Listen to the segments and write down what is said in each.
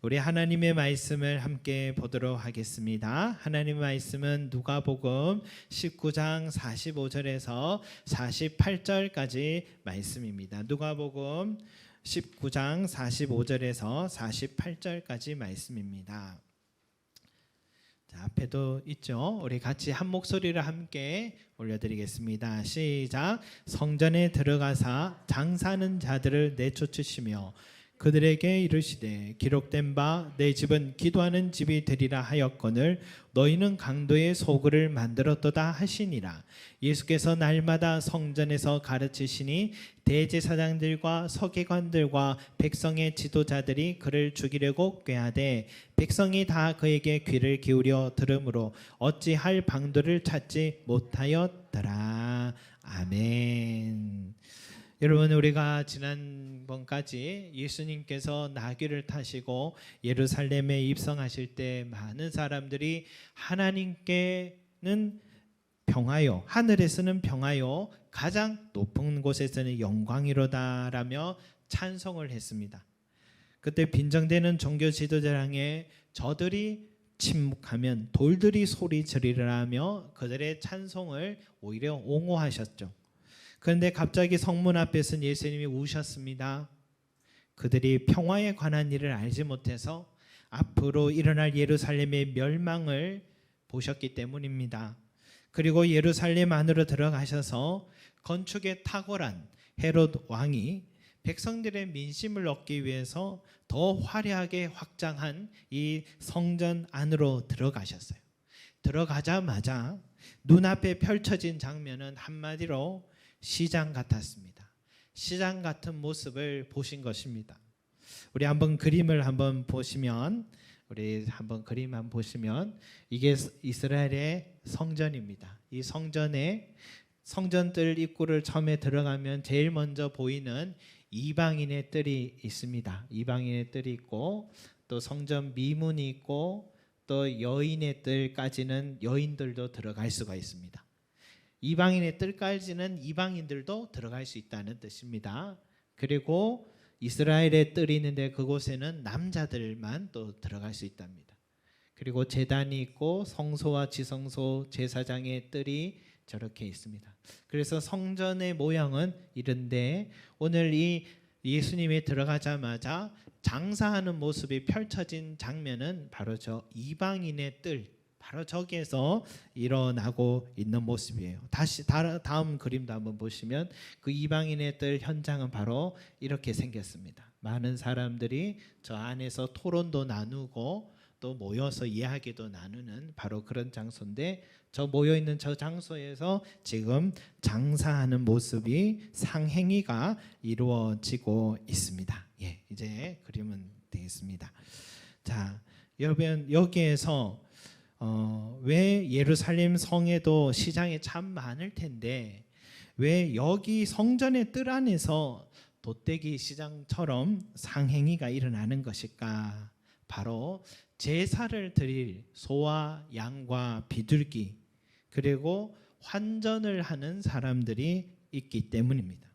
우리 하나님의 말씀을 함께 보도록 하겠습니다. 하나님의 말씀은 누가복음 19장 45절에서 48절까지 말씀입니다. 누가복음 19장 45절에서 48절까지 말씀입니다. 자, 앞에도 있죠. 우리 같이 한 목소리를 함께 올려드리겠습니다. 시작. 성전에 들어가사 장사하는 자들을 내쫓으시며 그들에게 이르시되 기록된 바 내 집은 기도하는 집이 되리라 하였거늘 너희는 강도의 소굴을 만들었도다 하시니라. 예수께서 날마다 성전에서 가르치시니 대제사장들과 서기관들과 백성의 지도자들이 그를 죽이려고 꾀하되 백성이 다 그에게 귀를 기울여 들으므로 어찌할 방도를 찾지 못하였더라. 아멘. 여러분, 우리가 지난번까지 예수님께서 나귀를 타시고 예루살렘에 입성하실 때 많은 사람들이 하나님께는 평화요, 하늘에서는 평화요, 가장 높은 곳에서는 영광이로다라며 찬송을 했습니다. 그때 빈정되는 종교 지도자를 향해 저들이 침묵하면 돌들이 소리 지르라며 그들의 찬송을 오히려 옹호하셨죠. 그런데 갑자기 성문 앞에서 예수님이 우셨습니다. 그들이 평화에 관한 일을 알지 못해서 앞으로 일어날 예루살렘의 멸망을 보셨기 때문입니다. 그리고 예루살렘 안으로 들어가셔서 건축에 탁월한 헤롯 왕이 백성들의 민심을 얻기 위해서 더 화려하게 확장한 이 성전 안으로 들어가셨어요. 들어가자마자 눈앞에 펼쳐진 장면은 한마디로 시장 같았습니다. 시장 같은 모습을 보신 것입니다. 우리 한번 그림을 한번 보시면 이게 이스라엘의 성전입니다. 이 성전에 성전뜰 입구를 처음에 들어가면 제일 먼저 보이는 이방인의 뜰이 있습니다. 이방인의 뜰이 있고 또 성전 미문이 있고 또 여인의 뜰까지는 여인들도 들어갈 수가 있습니다. 이방인의 뜰까지는 이방인들도 들어갈 수 있다는 뜻입니다. 그리고 이스라엘의 뜰이 있는데 그곳에는 남자들만 또 들어갈 수 있답니다. 그리고 제단이 있고 성소와 지성소 제사장의 뜰이 저렇게 있습니다. 그래서 성전의 모양은 이런데 오늘 이 예수님이 들어가자마자 장사하는 모습이 펼쳐진 장면은 바로 저 이방인의 뜰, 바로 저기에서 일어나고 있는 모습이에요. 다시 다음 그림도 한번 보시면 그 이방인의 뜰 현장은 바로 이렇게 생겼습니다. 많은 사람들이 저 안에서 토론도 나누고 또 모여서 이야기도 나누는 바로 그런 장소인데 저 모여있는 저 장소에서 지금 장사하는 모습이 상행위가 이루어지고 있습니다. 예, 이제 그림은 되겠습니다. 자, 여러분 여기에서 왜 예루살렘 성에도 시장이 참 많을 텐데 왜 여기 성전의 뜰 안에서 돗대기 시장처럼 상행위가 일어나는 것일까? 바로 제사를 드릴 소와 양과 비둘기 그리고 환전을 하는 사람들이 있기 때문입니다.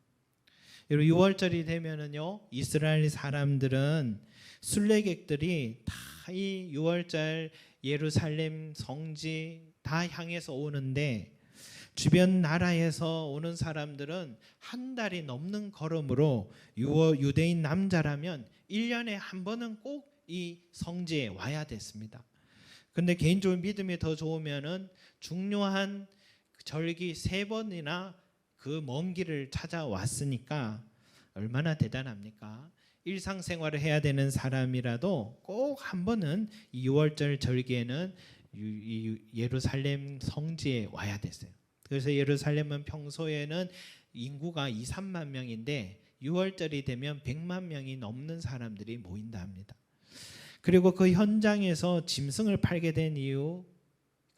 여러분 6월절이 되면은요 이스라엘 사람들은 순례객들이 다 이 6월절 예루살렘 성지 다 향해서 오는데 주변 나라에서 오는 사람들은 한 달이 넘는 걸음으로 유대인 남자라면 1년에 한 번은 꼭 이 성지에 와야 됐습니다. 근데 개인적으로 믿음이 더 좋으면은 중요한 절기 3번이나 그 먼 길을 찾아왔으니까 얼마나 대단합니까? 일상생활을 해야 되는 사람이라도 꼭 한 번은 이 6월절 절기에는 예루살렘 성지에 와야 됐어요. 그래서 예루살렘은 평소에는 인구가 2, 3만 명인데 6월절이 되면 100만 명이 넘는 사람들이 모인다 합니다. 그리고 그 현장에서 짐승을 팔게 된 이유가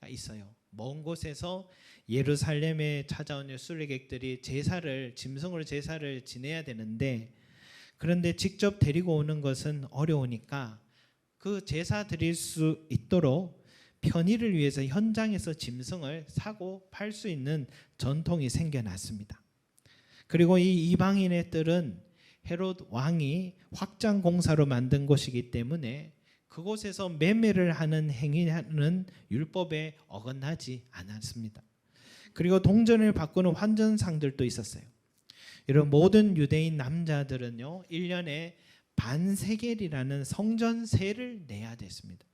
있어요. 먼 곳에서 예루살렘에 찾아온 순례객들이 짐승으로 제사를 지내야 되는데 그런데 직접 데리고 오는 것은 어려우니까 그 제사 드릴 수 있도록 편의를 위해서 현장에서 짐승을 사고 팔 수 있는 전통이 생겨났습니다. 그리고 이 이방인의 뜰은 헤롯 왕이 확장 공사로 만든 곳이기 때문에 그곳에서 매매를 하는 행위는 율법에 어긋나지 않았습니다. 그리고 동전을 바꾸는 환전상들도 있었어요. 이런 모든 유대인 남자들은요, 1년에 반세겔이라는 성전세를 내야 됐습니다.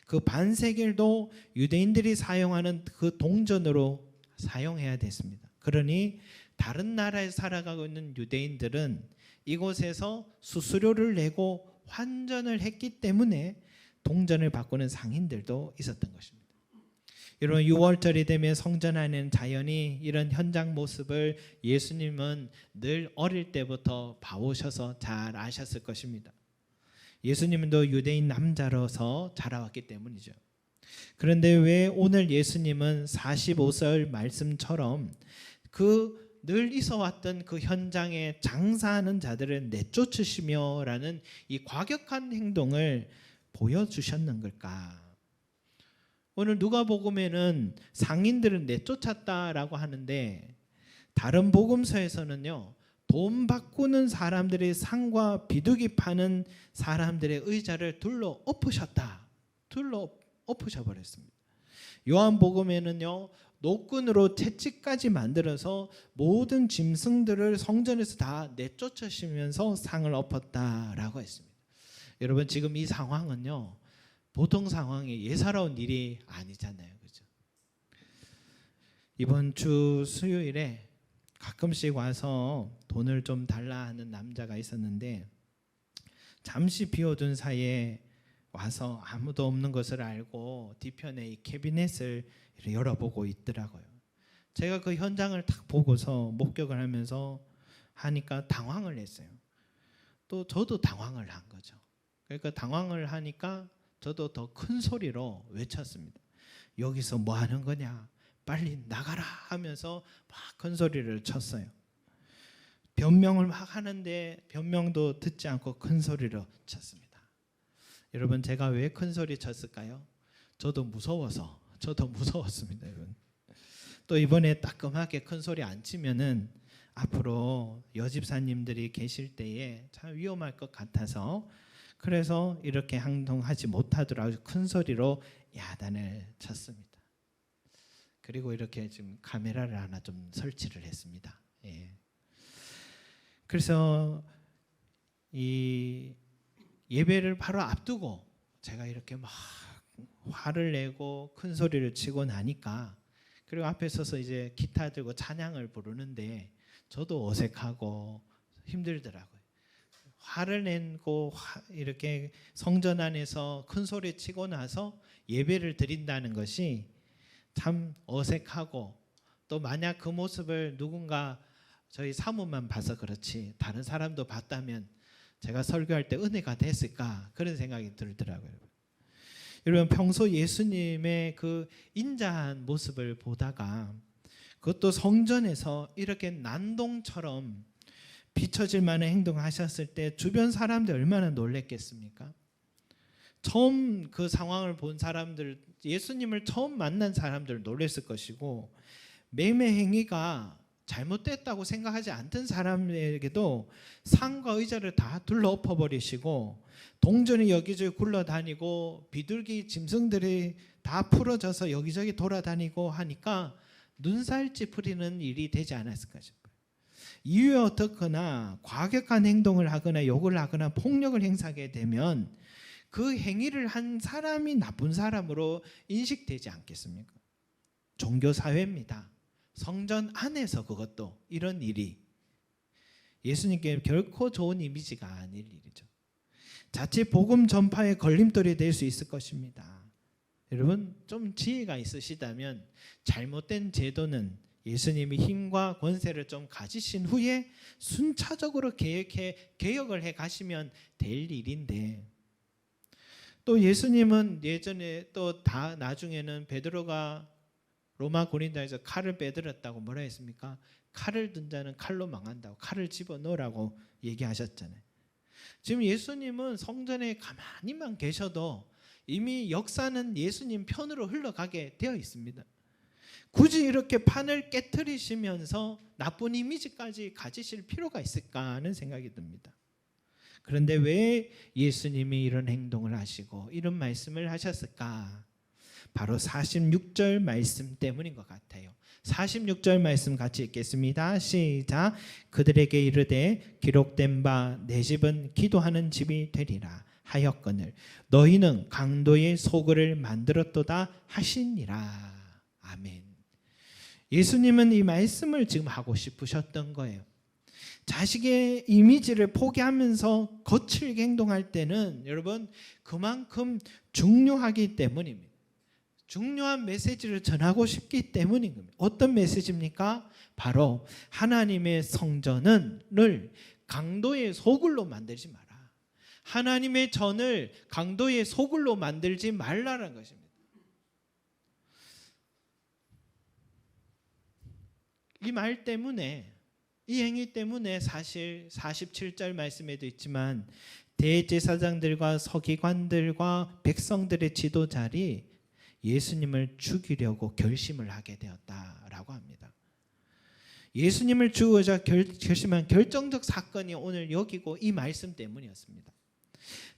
그 반세겔도 유대인들이 사용하는 그 동전으로 사용해야 됐습니다. 그러니 다른 나라에 살아가고 있는 유대인들은 이곳에서 수수료를 내고 환전을 했기 때문에 동전을 바꾸는 상인들도 있었던 것입니다. 이런 6월절이 되면 성전 안에는 자연히 이런 현장 모습을 예수님은 늘 어릴 때부터 봐오셔서 잘 아셨을 것입니다. 예수님도 유대인 남자로서 자라왔기 때문이죠. 그런데 왜 오늘 예수님은 45절 말씀처럼 그 늘 있어왔던 그 현장에 장사하는 자들을 내쫓으시며라는 이 과격한 행동을 보여주셨는 걸까? 오늘 누가복음에는 상인들을 내쫓았다라고 하는데 다른 복음서에서는요, 돈 바꾸는 사람들의 상과 비둘기 파는 사람들의 의자를 둘러 엎으셨다. 둘러 엎으셔 버렸습니다. 요한복음에는요, 노끈으로 채찍까지 만들어서 모든 짐승들을 성전에서 다 내쫓으시면서 상을 엎었다라고 했습니다. 여러분, 지금 이 상황은요, 보통 상황이 예사로운 일이 아니잖아요, 그죠? 이번 주 수요일에 가끔씩 와서 돈을 좀 달라 하는 남자가 있었는데 잠시 비워둔 사이에 와서 아무도 없는 것을 알고 뒤편에 이 캐비넷을 열어보고 있더라고요. 제가 그 현장을 딱 보고서 목격을 하면서 하니까 당황을 했어요. 또 저도 당황을 한 거죠. 그러니까 당황을 하니까 저도 더 큰 소리로 외쳤습니다. 여기서 뭐 하는 거냐? 빨리 나가라 하면서 막 큰 소리를 쳤어요. 변명을 막 하는데 변명도 듣지 않고 큰 소리로 쳤습니다. 여러분, 제가 왜 큰 소리 쳤을까요? 저도 무서웠습니다, 여러분. 또 이번에 따끔하게 큰 소리 안 치면은 앞으로 여집사님들이 계실 때에 참 위험할 것 같아서 그래서 이렇게 행동하지 못하도록 아주 큰 소리로 야단을 쳤습니다. 그리고 이렇게 지금 카메라를 하나 좀 설치를 했습니다. 예. 그래서 이 예배를 바로 앞두고 제가 이렇게 막 화를 내고 큰 소리를 치고 나니까, 그리고 앞에 서서 이제 기타 들고 찬양을 부르는데 저도 어색하고 힘들더라고요. 화를 내고 이렇게 성전 안에서 큰 소리 치고 나서 예배를 드린다는 것이 참 어색하고, 또 만약 그 모습을 누군가 저희 사모만 봐서 그렇지 다른 사람도 봤다면 제가 설교할 때 은혜가 됐을까, 그런 생각이 들더라고요. 여러분, 평소 예수님의 그 인자한 모습을 보다가 그것도 성전에서 이렇게 난동처럼 비춰질 만한 행동하셨을 때 주변 사람들 얼마나 놀랬겠습니까? 처음 그 상황을 본 사람들, 예수님을 처음 만난 사람들 놀랬을 것이고, 매매 행위가 잘못됐다고 생각하지 않던 사람에게도 상과 의자를 다 둘러 엎어버리시고 동전이 여기저기 굴러다니고 비둘기 짐승들이 다 풀어져서 여기저기 돌아다니고 하니까 눈살 찌푸리는 일이 되지 않았을까 싶어요. 이유에 어떻거나 과격한 행동을 하거나 욕을 하거나 폭력을 행사하게 되면 그 행위를 한 사람이 나쁜 사람으로 인식되지 않겠습니까? 종교사회입니다. 성전 안에서 그것도 이런 일이 예수님께 결코 좋은 이미지가 아닐 일이죠. 자칫 복음 전파의 걸림돌이 될 수 있을 것입니다. 여러분, 좀 지혜가 있으시다면 잘못된 제도는 예수님이 힘과 권세를 좀 가지신 후에 순차적으로 개혁을 해 가시면 될 일인데, 또 예수님은 예전에 또 다 나중에는 베드로가 로마 고린도에서 칼을 빼들었다고 뭐라 했습니까? 칼을 든 자는 칼로 망한다고, 칼을 집어넣으라고 얘기하셨잖아요. 지금 예수님은 성전에 가만히만 계셔도 이미 역사는 예수님 편으로 흘러가게 되어 있습니다. 굳이 이렇게 판을 깨트리시면서 나쁜 이미지까지 가지실 필요가 있을까 하는 생각이 듭니다. 그런데 왜 예수님이 이런 행동을 하시고 이런 말씀을 하셨을까? 바로 46절 말씀 때문인 것 같아요. 46절 말씀 같이 읽겠습니다. 시작. 그들에게 이르되 기록된 바 내 집은 기도하는 집이 되리라 하였거늘 너희는 강도의 소굴을 만들었도다 하시니라. 아멘. 예수님은 이 말씀을 지금 하고 싶으셨던 거예요. 자식의 이미지를 포기하면서 거칠게 행동할 때는 여러분 그만큼 중요하기 때문입니다. 중요한 메시지를 전하고 싶기 때문인 겁니다. 어떤 메시지입니까? 바로 하나님의 성전을 강도의 소굴로 만들지 마라. 하나님의 전을 강도의 소굴로 만들지 말라는 것입니다. 이 말 때문에, 이 행위 때문에 사실 47절 말씀에도 있지만 대제사장들과 서기관들과 백성들의 지도자들이 예수님을 죽이려고 결심을 하게 되었다라고 합니다. 예수님을 죽이고자 결심한 결정적 사건이 오늘 여기고 이 말씀 때문이었습니다.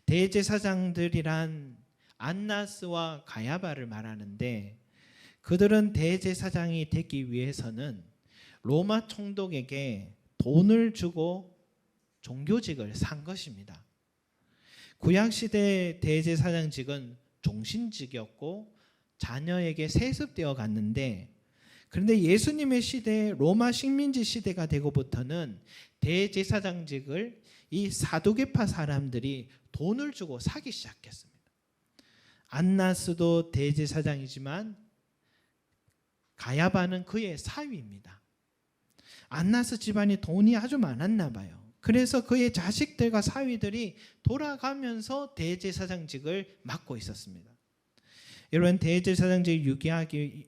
대제사장들이란 안나스와 가야바를 말하는데 그들은 대제사장이 되기 위해서는 로마 총독에게 돈을 주고 종교직을 산 것입니다. 구약시대 대제사장직은 종신직이었고 자녀에게 세습되어 갔는데 그런데 예수님의 시대 로마 식민지 시대가 되고부터는 대제사장직을 이 사두개파 사람들이 돈을 주고 사기 시작했습니다. 안나스도 대제사장이지만 가야바는 그의 사위입니다. 안나스 집안이 돈이 아주 많았나 봐요. 그래서 그의 자식들과 사위들이 돌아가면서 대제사장직을 맡고 있었습니다. 여러분 대제사장직을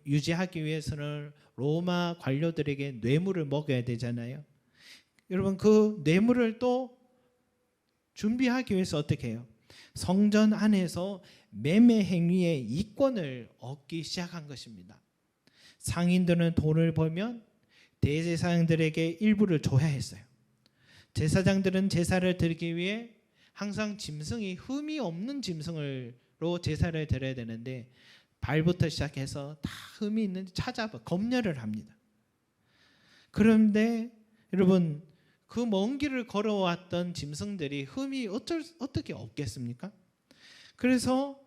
유지하기 위해서는 로마 관료들에게 뇌물을 먹여야 되잖아요. 여러분 그 뇌물을 또 준비하기 위해서 어떻게 해요? 성전 안에서 매매 행위의 이권을 얻기 시작한 것입니다. 상인들은 돈을 벌면 대제사장들에게 일부를 줘야 했어요. 제사장들은 제사를 드리기 위해 항상 짐승이 흠이 없는 짐승으로 제사를 드려야 되는데 발부터 시작해서 다 흠이 있는지 찾아봐 검열을 합니다. 그런데 여러분 그 먼 길을 걸어왔던 짐승들이 흠이 어떻게 없겠습니까? 그래서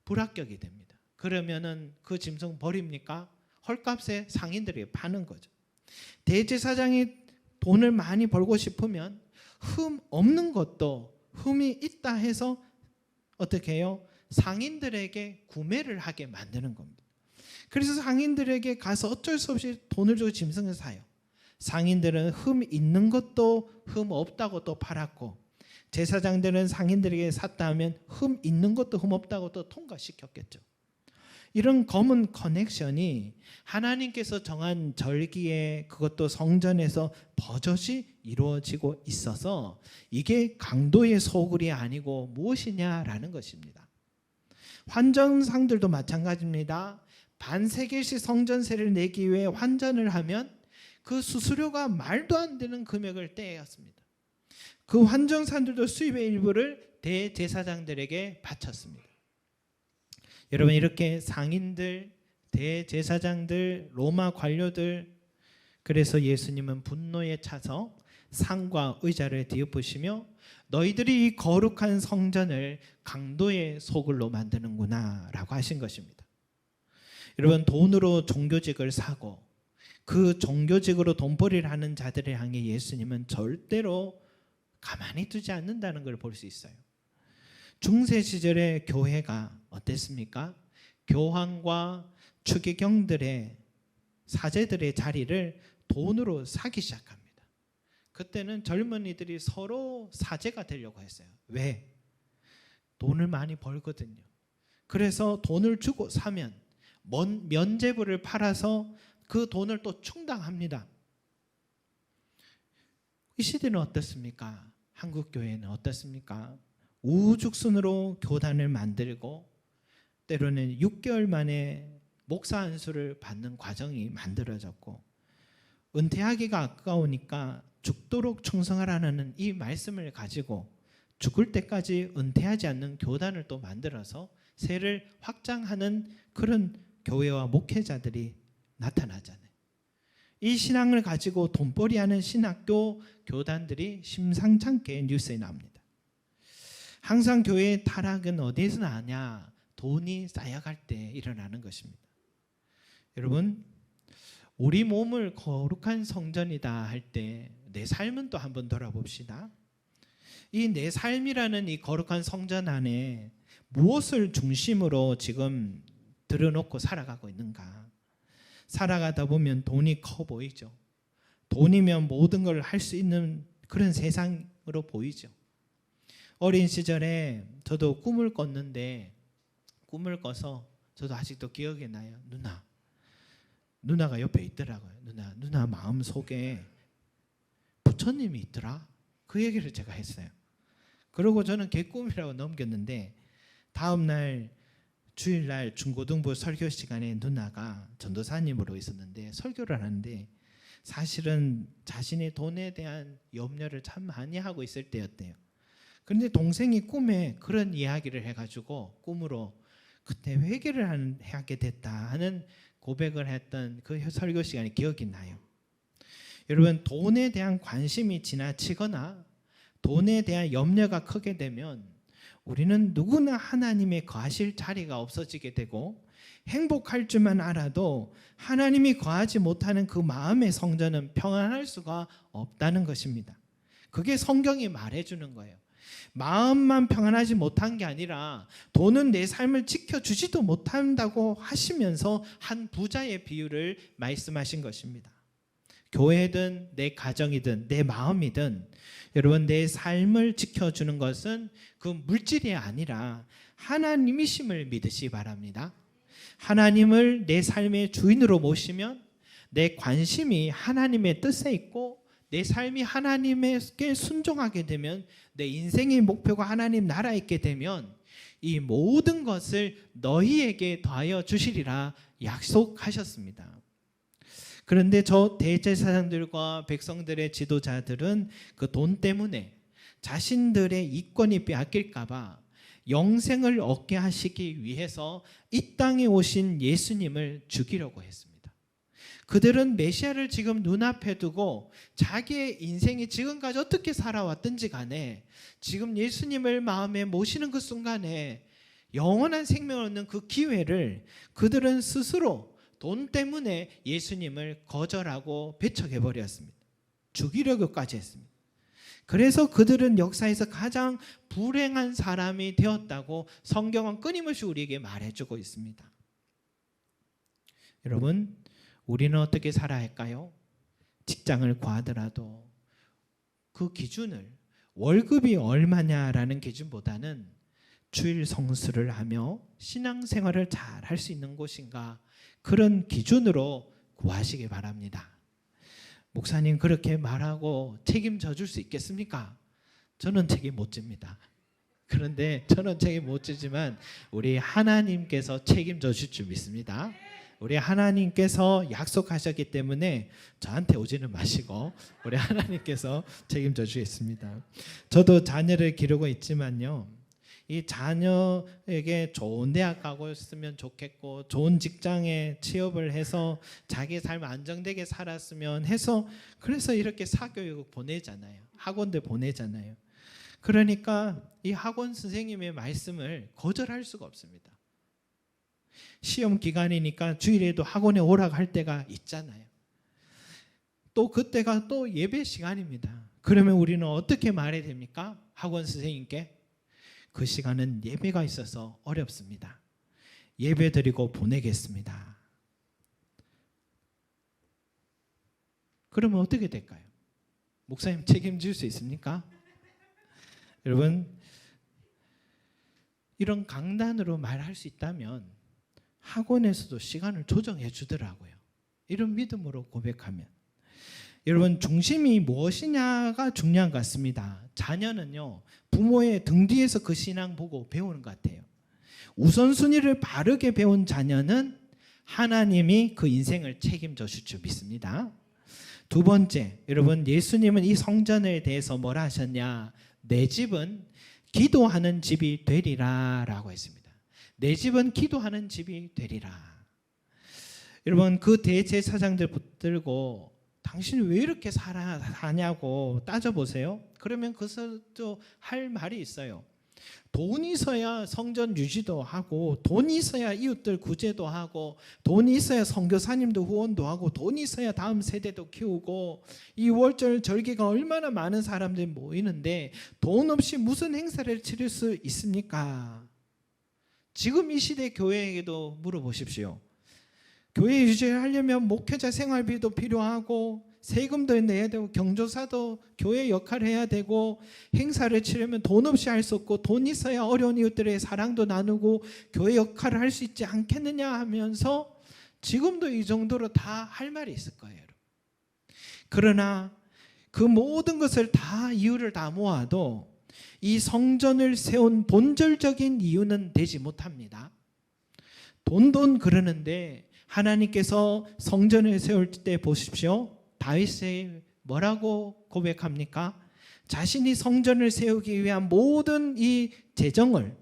불합격이 됩니다. 그러면은 그 짐승 버립니까? 헐값에 상인들에게 파는 거죠. 대제사장이 돈을 많이 벌고 싶으면 흠 없는 것도 흠이 있다 해서 어떻게 해요? 상인들에게 구매를 하게 만드는 겁니다. 그래서 상인들에게 가서 어쩔 수 없이 돈을 주고 짐승을 사요. 상인들은 흠 있는 것도 흠 없다고 또 팔았고 제사장들은 상인들에게 샀다 하면 흠 있는 것도 흠 없다고 또 통과시켰겠죠. 이런 검은 커넥션이 하나님께서 정한 절기에 그것도 성전에서 버젓이 이루어지고 있어서 이게 강도의 소굴이 아니고 무엇이냐라는 것입니다. 환전상들도 마찬가지입니다. 반세겔씩 성전세를 내기 위해 환전을 하면 그 수수료가 말도 안 되는 금액을 떼었습니다. 그 환전상들도 수입의 일부를 대제사장들에게 바쳤습니다. 여러분 이렇게 상인들, 대제사장들, 로마 관료들 그래서 예수님은 분노에 차서 상과 의자를 뒤엎으시며 너희들이 이 거룩한 성전을 강도의 소굴로 만드는구나 라고 하신 것입니다. 여러분 돈으로 종교직을 사고 그 종교직으로 돈벌이를 하는 자들을 향해 예수님은 절대로 가만히 두지 않는다는 걸 볼 수 있어요. 중세 시절의 교회가 어땠습니까? 교황과 추기경들의 사제들의 자리를 돈으로 사기 시작합니다. 그때는 젊은이들이 서로 사제가 되려고 했어요. 왜? 돈을 많이 벌거든요. 그래서 돈을 주고 사면 면죄부를 팔아서 그 돈을 또 충당합니다. 이 시대는 어떻습니까? 한국 교회는 어떻습니까? 우후죽순으로 교단을 만들고 때로는 6개월 만에 목사 안수를 받는 과정이 만들어졌고, 은퇴하기가 아까우니까 죽도록 충성하라는 이 말씀을 가지고 죽을 때까지 은퇴하지 않는 교단을 또 만들어서 세를 확장하는 그런 교회와 목회자들이 나타나잖아요. 이 신앙을 가지고 돈벌이하는 신학교 교단들이 심상찮게 뉴스에 나옵니다. 항상 교회의 타락은 어디에서 나냐? 돈이 쌓여갈 때 일어나는 것입니다. 여러분, 우리 몸을 거룩한 성전이다 할 때 내 삶은 또 한번 돌아봅시다. 이 내 삶이라는 이 거룩한 성전 안에 무엇을 중심으로 지금 들여놓고 살아가고 있는가? 살아가다 보면 돈이 커 보이죠. 돈이면 모든 걸 할 수 있는 그런 세상으로 보이죠. 어린 시절에 저도 꿈을 꿨는데, 꿈을 꿔서 저도 아직도 기억이 나요. 누나가 옆에 있더라고요. 누나 마음속에 부처님이 있더라. 그 얘기를 제가 했어요. 그리고 저는 개꿈이라고 넘겼는데, 다음날 주일날 중고등부 설교 시간에 누나가 전도사님으로 있었는데 설교를 하는데, 사실은 자신의 돈에 대한 염려를 참 많이 하고 있을 때였대요. 그런데 동생이 꿈에 그런 이야기를 해가지고 꿈으로 그때 회개를 하게 됐다 하는 고백을 했던 그 설교 시간이 기억이 나요. 여러분, 돈에 대한 관심이 지나치거나 돈에 대한 염려가 크게 되면 우리는 누구나 하나님의 거하실 자리가 없어지게 되고, 행복할 줄만 알아도 하나님이 거하지 못하는 그 마음의 성전은 평안할 수가 없다는 것입니다. 그게 성경이 말해주는 거예요. 마음만 평안하지 못한 게 아니라 돈은 내 삶을 지켜주지도 못한다고 하시면서 한 부자의 비유를 말씀하신 것입니다. 교회든 내 가정이든 내 마음이든 여러분, 내 삶을 지켜주는 것은 그 물질이 아니라 하나님이심을 믿으시기 바랍니다. 하나님을 내 삶의 주인으로 모시면 내 관심이 하나님의 뜻에 있고, 내 삶이 하나님께 순종하게 되면, 내 인생의 목표가 하나님 나라에 있게 되면 이 모든 것을 너희에게 더하여 주시리라 약속하셨습니다. 그런데 저 대제사장들과 백성들의 지도자들은 그 돈 때문에 자신들의 이권이 빼앗길까 봐 영생을 얻게 하시기 위해서 이 땅에 오신 예수님을 죽이려고 했습니다. 그들은 메시아를 지금 눈앞에 두고 자기의 인생이 지금까지 어떻게 살아왔든지 간에 지금 예수님을 마음에 모시는 그 순간에 영원한 생명을 얻는 그 기회를 그들은 스스로 돈 때문에 예수님을 거절하고 배척해버렸습니다. 죽이려고까지 했습니다. 그래서 그들은 역사에서 가장 불행한 사람이 되었다고 성경은 끊임없이 우리에게 말해주고 있습니다. 여러분, 우리는 어떻게 살아야 할까요? 직장을 구하더라도 그 기준을 월급이 얼마냐라는 기준보다는 주일 성수를 하며 신앙생활을 잘 할 수 있는 곳인가, 그런 기준으로 구하시기 바랍니다. 목사님, 그렇게 말하고 책임져 줄 수 있겠습니까? 저는 책임 못 집니다. 그런데 저는 책임 못 지지만 우리 하나님께서 책임져 주실 줄 믿습니다. 우리 하나님께서 약속하셨기 때문에 저한테 오지는 마시고 우리 하나님께서 책임져 주겠습니다. 저도 자녀를 기르고 있지만요, 이 자녀에게 좋은 대학 가고 있으면 좋겠고, 좋은 직장에 취업을 해서 자기 삶 안정되게 살았으면 해서, 그래서 이렇게 사교육 보내잖아요. 학원들 보내잖아요. 그러니까 이 학원 선생님의 말씀을 거절할 수가 없습니다. 시험 기간이니까 주일에도 학원에 오라고 할 때가 있잖아요. 또 그때가 또 예배 시간입니다. 그러면 우리는 어떻게 말해야 됩니까? 학원 선생님께 그 시간은 예배가 있어서 어렵습니다. 예배 드리고 보내겠습니다. 그러면 어떻게 될까요? 목사님 책임질 수 있습니까? 여러분, 이런 강단으로 말할 수 있다면 학원에서도 시간을 조정해 주더라고요. 이런 믿음으로 고백하면. 여러분, 중심이 무엇이냐가 중요한 것 같습니다. 자녀는요, 부모의 등 뒤에서 그 신앙 보고 배우는 것 같아요. 우선순위를 바르게 배운 자녀는 하나님이 그 인생을 책임져 줄 줄 믿습니다. 두 번째, 여러분, 예수님은 이 성전에 대해서 뭐라 하셨냐? 내 집은 기도하는 집이 되리라 라고 했습니다. 내 집은 기도하는 집이 되리라. 여러분, 그 대제사장들 붙들고 당신이 왜 이렇게 사냐고 따져보세요. 그러면 그것도 할 말이 있어요. 돈이 있어야 성전 유지도 하고, 돈이 있어야 이웃들 구제도 하고, 돈이 있어야 선교사님도 후원도 하고, 돈이 있어야 다음 세대도 키우고, 이 월절 절기가 얼마나 많은 사람들이 모이는데 돈 없이 무슨 행사를 치를 수 있습니까? 지금 이 시대 교회에게도 물어보십시오. 교회 유지하려면 목회자 생활비도 필요하고, 세금도 내야 되고, 경조사도 교회 역할을 해야 되고, 행사를 치르면 돈 없이 할 수 없고, 돈 있어야 어려운 이웃들의 사랑도 나누고 교회 역할을 할 수 있지 않겠느냐 하면서 지금도 이 정도로 다 할 말이 있을 거예요. 그러나 그 모든 것을 다 이유를 다 모아도 이 성전을 세운 본질적인 이유는 되지 못합니다. 돈 그러는데 하나님께서 성전을 세울 때 보십시오. 다윗이 뭐라고 고백합니까? 자신이 성전을 세우기 위한 모든 이 재정을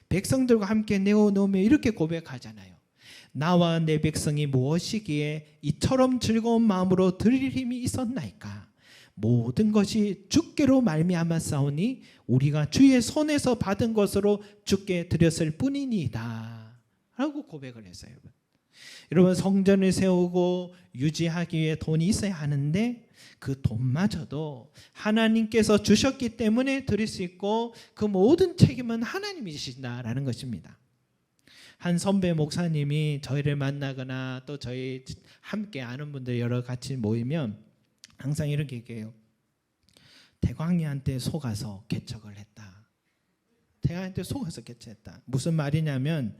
백성들과 함께 내어놓으며 이렇게 고백하잖아요. 나와 내 백성이 무엇이기에 이처럼 즐거운 마음으로 드릴 힘이 있었나이까? 모든 것이 주께로 말미암아 싸우니 우리가 주의 손에서 받은 것으로 주께 드렸을 뿐이니이다 라고 고백을 했어요. 여러분, 성전을 세우고 유지하기 위해 돈이 있어야 하는데 그 돈마저도 하나님께서 주셨기 때문에 드릴 수 있고, 그 모든 책임은 하나님이신다라는 것입니다. 한 선배 목사님이 저희를 만나거나 또 저희 함께 아는 분들 여러 같이 모이면 항상 이렇게 얘기해요. 대광이한테 속아서 개척을 했다. 대광이한테 속아서 개척했다. 무슨 말이냐면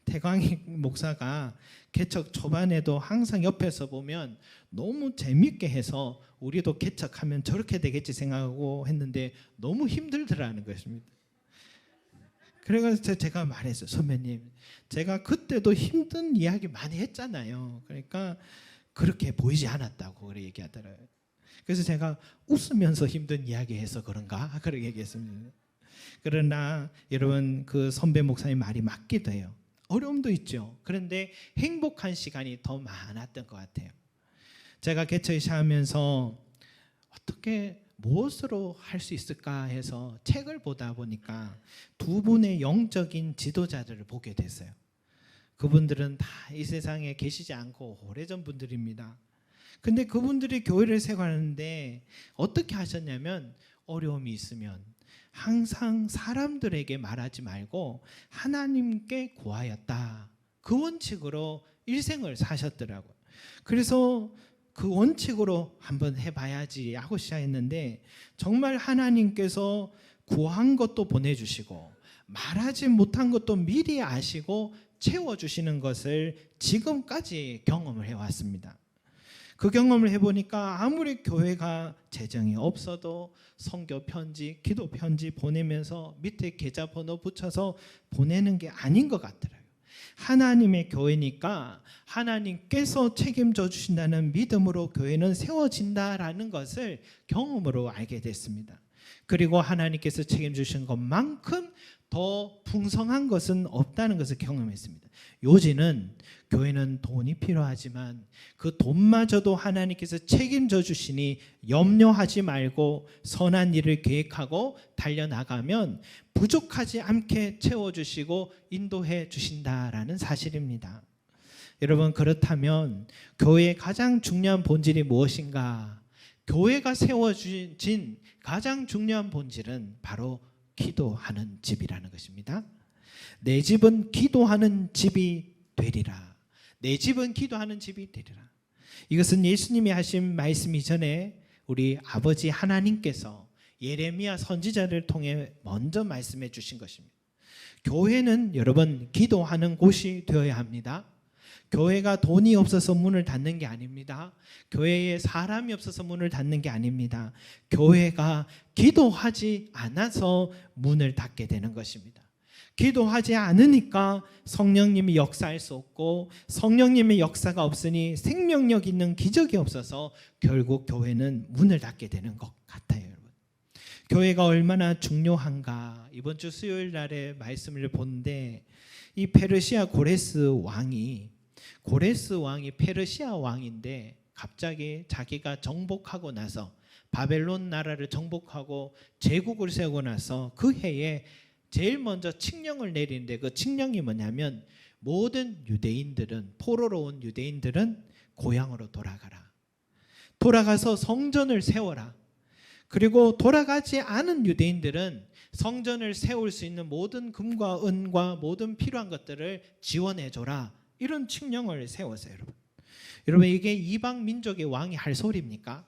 태광이 목사가 개척 초반에도 항상 옆에서 보면 너무 재밌게 해서 우리도 개척하면 저렇게 되겠지 생각하고 했는데 너무 힘들더라는 것입니다. 그래서 제가 말했어요. 선배님, 제가 그때도 힘든 이야기 많이 했잖아요. 그러니까 그렇게 보이지 않았다고 그렇게 얘기하더라고요. 그래서 제가 웃으면서 힘든 이야기해서 그런가 그렇게 얘기했습니다. 그러나 여러분, 그 선배 목사님 말이 맞기도 해요. 어려움도 있죠. 그런데 행복한 시간이 더 많았던 것 같아요. 제가 개척 시작하면서 어떻게 무엇으로 할 수 있을까 해서 책을 보다 보니까 두 분의 영적인 지도자들을 보게 됐어요. 그분들은 다 이 세상에 계시지 않고 오래전 분들입니다. 근데 그분들이 교회를 세워가는데 어떻게 하셨냐면, 어려움이 있으면 항상 사람들에게 말하지 말고 하나님께 구하였다. 그 원칙으로 일생을 사셨더라고요. 그래서 그 원칙으로 한번 해봐야지 하고 시작했는데, 정말 하나님께서 구한 것도 보내주시고 말하지 못한 것도 미리 아시고 채워주시는 것을 지금까지 경험을 해왔습니다. 그 경험을 해보니까 아무리 교회가 재정이 없어도 선교 편지, 기도 편지 보내면서 밑에 계좌번호 붙여서 보내는 게 아닌 것 같더라고요. 하나님의 교회니까 하나님께서 책임져 주신다는 믿음으로 교회는 세워진다라는 것을 경험으로 알게 됐습니다. 그리고 하나님께서 책임주신 것만큼 더 풍성한 것은 없다는 것을 경험했습니다. 요지는 교회는 돈이 필요하지만 그 돈마저도 하나님께서 책임져 주시니 염려하지 말고 선한 일을 계획하고 달려나가면 부족하지 않게 채워주시고 인도해 주신다라는 사실입니다. 여러분, 그렇다면 교회의 가장 중요한 본질이 무엇인가? 교회가 세워진 가장 중요한 본질은 바로 기도하는 집이라는 것입니다. 내 집은 기도하는 집이 되리라. 내 집은 기도하는 집이 되리라. 이것은 예수님이 하신 말씀 이전에 우리 아버지 하나님께서 예레미야 선지자를 통해 먼저 말씀해 주신 것입니다. 교회는 여러분 기도하는 곳이 되어야 합니다. 교회가 돈이 없어서 문을 닫는 게 아닙니다. 교회에 사람이 없어서 문을 닫는 게 아닙니다. 교회가 기도하지 않아서 문을 닫게 되는 것입니다. 기도하지 않으니까 성령님이 역사할 수 없고, 성령님의 역사가 없으니 생명력 있는 기적이 없어서 결국 교회는 문을 닫게 되는 것 같아요. 여러분, 교회가 얼마나 중요한가. 이번 주 수요일 날에 말씀을 보는데, 이 페르시아 고레스 왕이 페르시아 왕인데 갑자기 자기가 정복하고 나서, 바벨론 나라를 정복하고 제국을 세우고 나서 그 해에 제일 먼저 칙령을 내리는데, 그 칙령이 뭐냐면 모든 유대인들은, 포로로 온 유대인들은 고향으로 돌아가서 성전을 세워라. 그리고 돌아가지 않은 유대인들은 성전을 세울 수 있는 모든 금과 은과 모든 필요한 것들을 지원해 줘라. 이런 칙령을 세웠어요. 여러분, 이게 이방 민족의 왕이 할 소리입니까?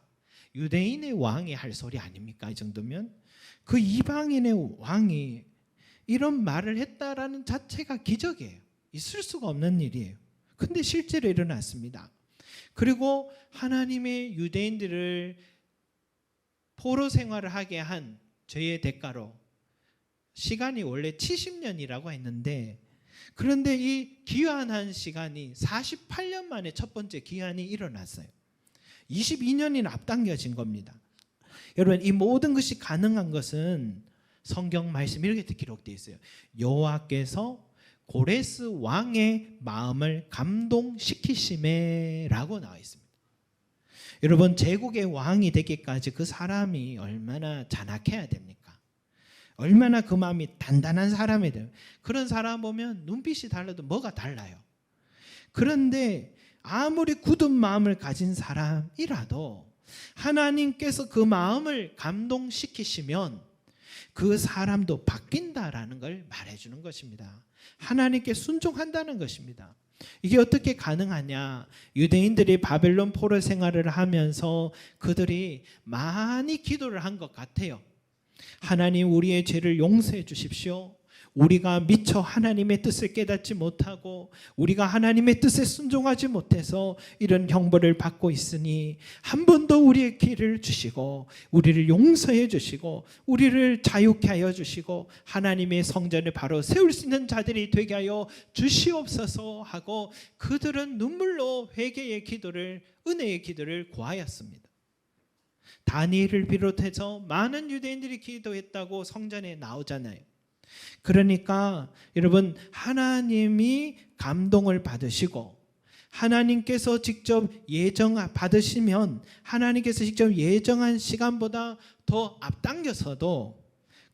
유대인의 왕이 할 소리 아닙니까? 이 정도면 그 이방인의 왕이 이런 말을 했다라는 자체가 기적이에요. 있을 수가 없는 일이에요. 근데 실제로 일어났습니다. 그리고 하나님의 유대인들을 포로 생활을 하게 한 죄의 대가로 시간이 원래 70년이라고 했는데, 그런데 이 기한한 시간이 48년 만에 첫 번째 기한이 일어났어요. 22년이나 앞당겨진 겁니다. 여러분, 이 모든 것이 가능한 것은 성경 말씀 이렇게 기록되어 있어요. 여호와께서 고레스 왕의 마음을 감동시키심에라고 나와 있습니다. 여러분, 제국의 왕이 되기까지 그 사람이 얼마나 잔악해야 됩니까? 얼마나 그 마음이 단단한 사람이 돼요. 그런 사람 보면 눈빛이 달라도 뭐가 달라요. 그런데 아무리 굳은 마음을 가진 사람이라도 하나님께서 그 마음을 감동시키시면 그 사람도 바뀐다라는 걸 말해주는 것입니다. 하나님께 순종한다는 것입니다. 이게 어떻게 가능하냐? 유대인들이 바벨론 포로 생활을 하면서 그들이 많이 기도를 한 것 같아요. 하나님, 우리의 죄를 용서해 주십시오. 우리가 미처 하나님의 뜻을 깨닫지 못하고 우리가 하나님의 뜻에 순종하지 못해서 이런 형벌을 받고 있으니 한 번 더 우리의 길을 주시고 우리를 용서해 주시고 우리를 자유케 하여 주시고 하나님의 성전을 바로 세울 수 있는 자들이 되게 하여 주시옵소서 하고 그들은 눈물로 회개의 기도를, 은혜의 기도를 구하였습니다. 다니엘을 비롯해서 많은 유대인들이 기도했다고 성전에 나오잖아요. 그러니까 여러분, 하나님이 감동을 받으시고 하나님께서 직접 받으시면 하나님께서 직접 예정한 시간보다 더 앞당겨서도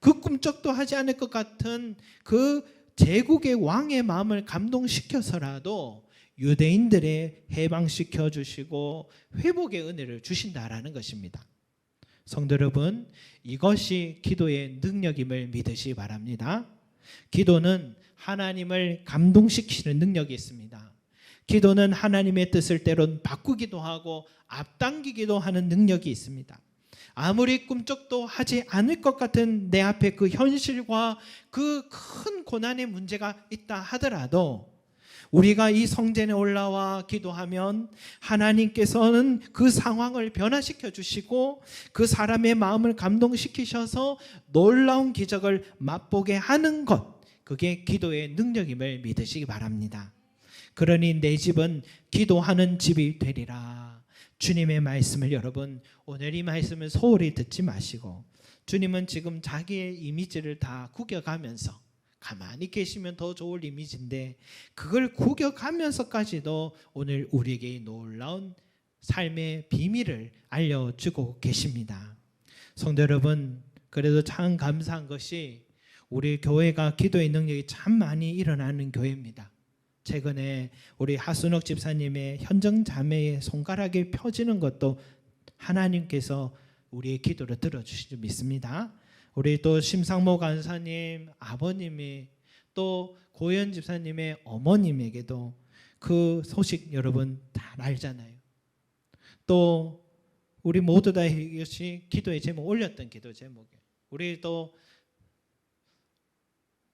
그 꿈쩍도 하지 않을 것 같은 그 제국의 왕의 마음을 감동시켜서라도 유대인들의 해방시켜 주시고 회복의 은혜를 주신다라는 것입니다. 성도 여러분, 이것이 기도의 능력임을 믿으시기 바랍니다. 기도는 하나님을 감동시키는 능력이 있습니다. 기도는 하나님의 뜻을 때론 바꾸기도 하고 앞당기기도 하는 능력이 있습니다. 아무리 꿈쩍도 하지 않을 것 같은 내 앞에 그 현실과 그 큰 고난의 문제가 있다 하더라도 우리가 이 성전에 올라와 기도하면 하나님께서는 그 상황을 변화시켜 주시고 그 사람의 마음을 감동시키셔서 놀라운 기적을 맛보게 하는 것, 그게 기도의 능력임을 믿으시기 바랍니다. 그러니 내 집은 기도하는 집이 되리라. 주님의 말씀을 여러분, 오늘 이 말씀을 소홀히 듣지 마시고, 주님은 지금 자기의 이미지를 다 구겨가면서, 가만히 계시면 더 좋을 이미지인데 그걸 구겨가면서까지도 오늘 우리에게 놀라운 삶의 비밀을 알려주고 계십니다. 성도 여러분, 그래도 참 감사한 것이 우리 교회가 기도의 능력이 참 많이 일어나는 교회입니다. 최근에 우리 하순옥 집사님의 현정자매의 손가락이 펴지는 것도 하나님께서 우리의 기도를 들어주시지 믿습니다. 우리 또 심상모 간사님 아버님이 또 고현 집사님의 어머님에게도 그 소식 여러분 다 알잖아요. 또 우리 모두 다 이것이 기도의 제목, 올렸던 기도 제목이에요. 우리 또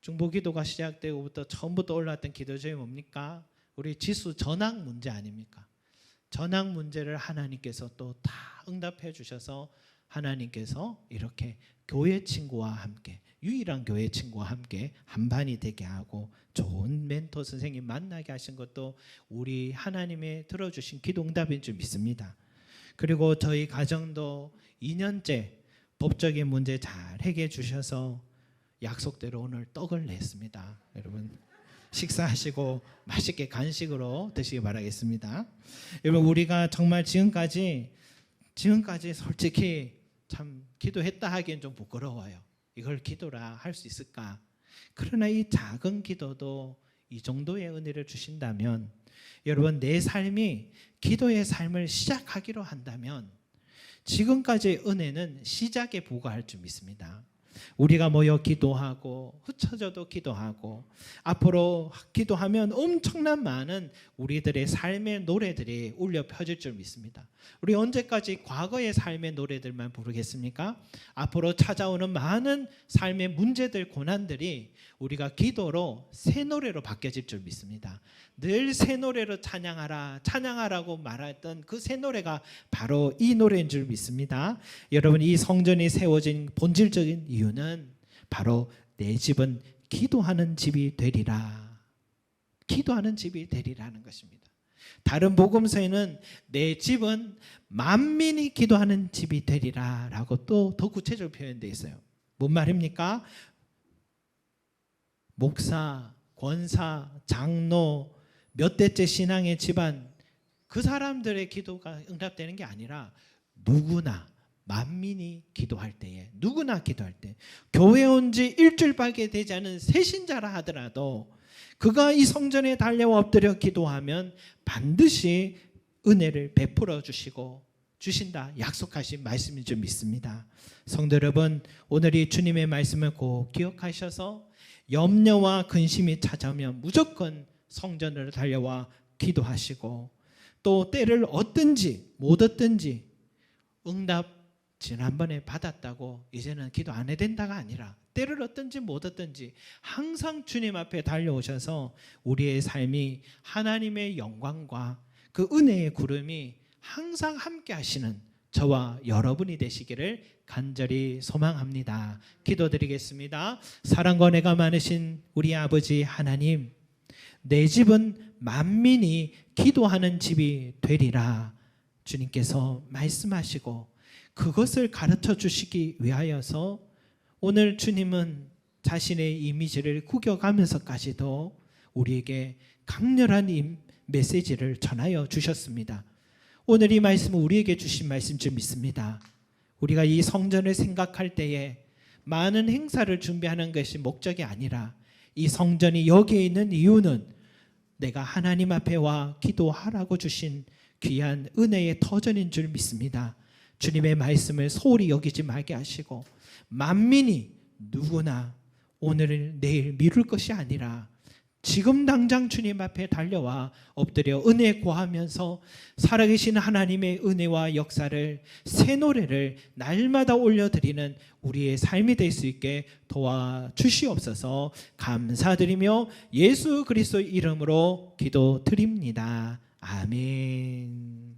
중보기도가 시작되고부터 처음부터 올라왔던 기도 제목이 뭡니까? 우리 지수 전학 문제 아닙니까? 전학 문제를 하나님께서 또 다 응답해 주셔서 하나님께서 이렇게 교회 친구와 함께, 유일한 교회 친구와 함께 한반이 되게 하고 좋은 멘토 선생님 만나게 하신 것도 우리 하나님의 들어주신 기도 응답인 줄 믿습니다. 그리고 저희 가정도 2년째 법적인 문제 잘 해결해 주셔서 약속대로 오늘 떡을 냈습니다. 여러분 식사하시고 맛있게 간식으로 드시기 바라겠습니다. 여러분 우리가 정말 지금까지 솔직히 참 기도했다 하기엔 좀 부끄러워요. 이걸 기도라 할 수 있을까? 그러나 이 작은 기도도 이 정도의 은혜를 주신다면, 여러분 내 삶이 기도의 삶을 시작하기로 한다면 지금까지의 은혜는 시작에 불과할 줄 믿습니다. 우리가 모여 기도하고 흩어져도 기도하고 앞으로 기도하면 엄청난 많은 우리들의 삶의 노래들이 울려 펴질 줄 믿습니다. 우리 언제까지 과거의 삶의 노래들만 부르겠습니까? 앞으로 찾아오는 많은 삶의 문제들, 고난들이 우리가 기도로 새 노래로 바뀌어질 줄 믿습니다. 늘 새 노래로 찬양하라고 말했던 그 새 노래가 바로 이 노래인 줄 믿습니다. 여러분 이 성전이 세워진 본질적인 이유는 바로 내 집은 기도하는 집이 되리라. 기도하는 집이 되리라는 것입니다. 다른 복음서에는 내 집은 만민이 기도하는 집이 되리라 라고 또 더 구체적으로 표현되어 있어요. 뭔 말입니까? 목사, 권사, 장로, 몇 대째 신앙의 집안, 그 사람들의 기도가 응답되는 게 아니라 누구나, 만민이 기도할 때에, 누구나 기도할 때, 교회 온 지 일주일밖에 되지 않은 새신자라 하더라도 그가 이 성전에 달려와 엎드려 기도하면 반드시 은혜를 베풀어 주신다 약속하신 말씀인 줄 믿습니다. 성도 여러분, 오늘 이 주님의 말씀을 꼭 기억하셔서 염려와 근심이 찾아오면 무조건 성전으로 달려와 기도하시고, 또 때를 얻든지 못 얻든지 응답 지난번에 받았다고 이제는 기도 안 해야 된다가 아니라 때를 얻든지 못 얻든지 항상 주님 앞에 달려오셔서 우리의 삶이 하나님의 영광과 그 은혜의 구름이 항상 함께 하시는 저와 여러분이 되시기를 간절히 소망합니다. 기도드리겠습니다. 사랑과 은혜가 많으신 우리 아버지 하나님, 내 집은 만민이 기도하는 집이 되리라 주님께서 말씀하시고 그것을 가르쳐 주시기 위하여서 오늘 주님은 자신의 이미지를 구겨가면서까지도 우리에게 강렬한 메시지를 전하여 주셨습니다. 오늘 이 말씀은 우리에게 주신 말씀 줄 믿습니다. 우리가 이 성전을 생각할 때에 많은 행사를 준비하는 것이 목적이 아니라 이 성전이 여기에 있는 이유는 내가 하나님 앞에 와 기도하라고 주신 귀한 은혜의 터전인 줄 믿습니다. 주님의 말씀을 소홀히 여기지 말게 하시고 만민이 누구나 오늘 내일 미룰 것이 아니라 지금 당장 주님 앞에 달려와 엎드려 은혜 구하면서 살아계신 하나님의 은혜와 역사를, 새 노래를 날마다 올려드리는 우리의 삶이 될 수 있게 도와주시옵소서. 감사드리며 예수 그리스도 이름으로 기도드립니다. 아멘.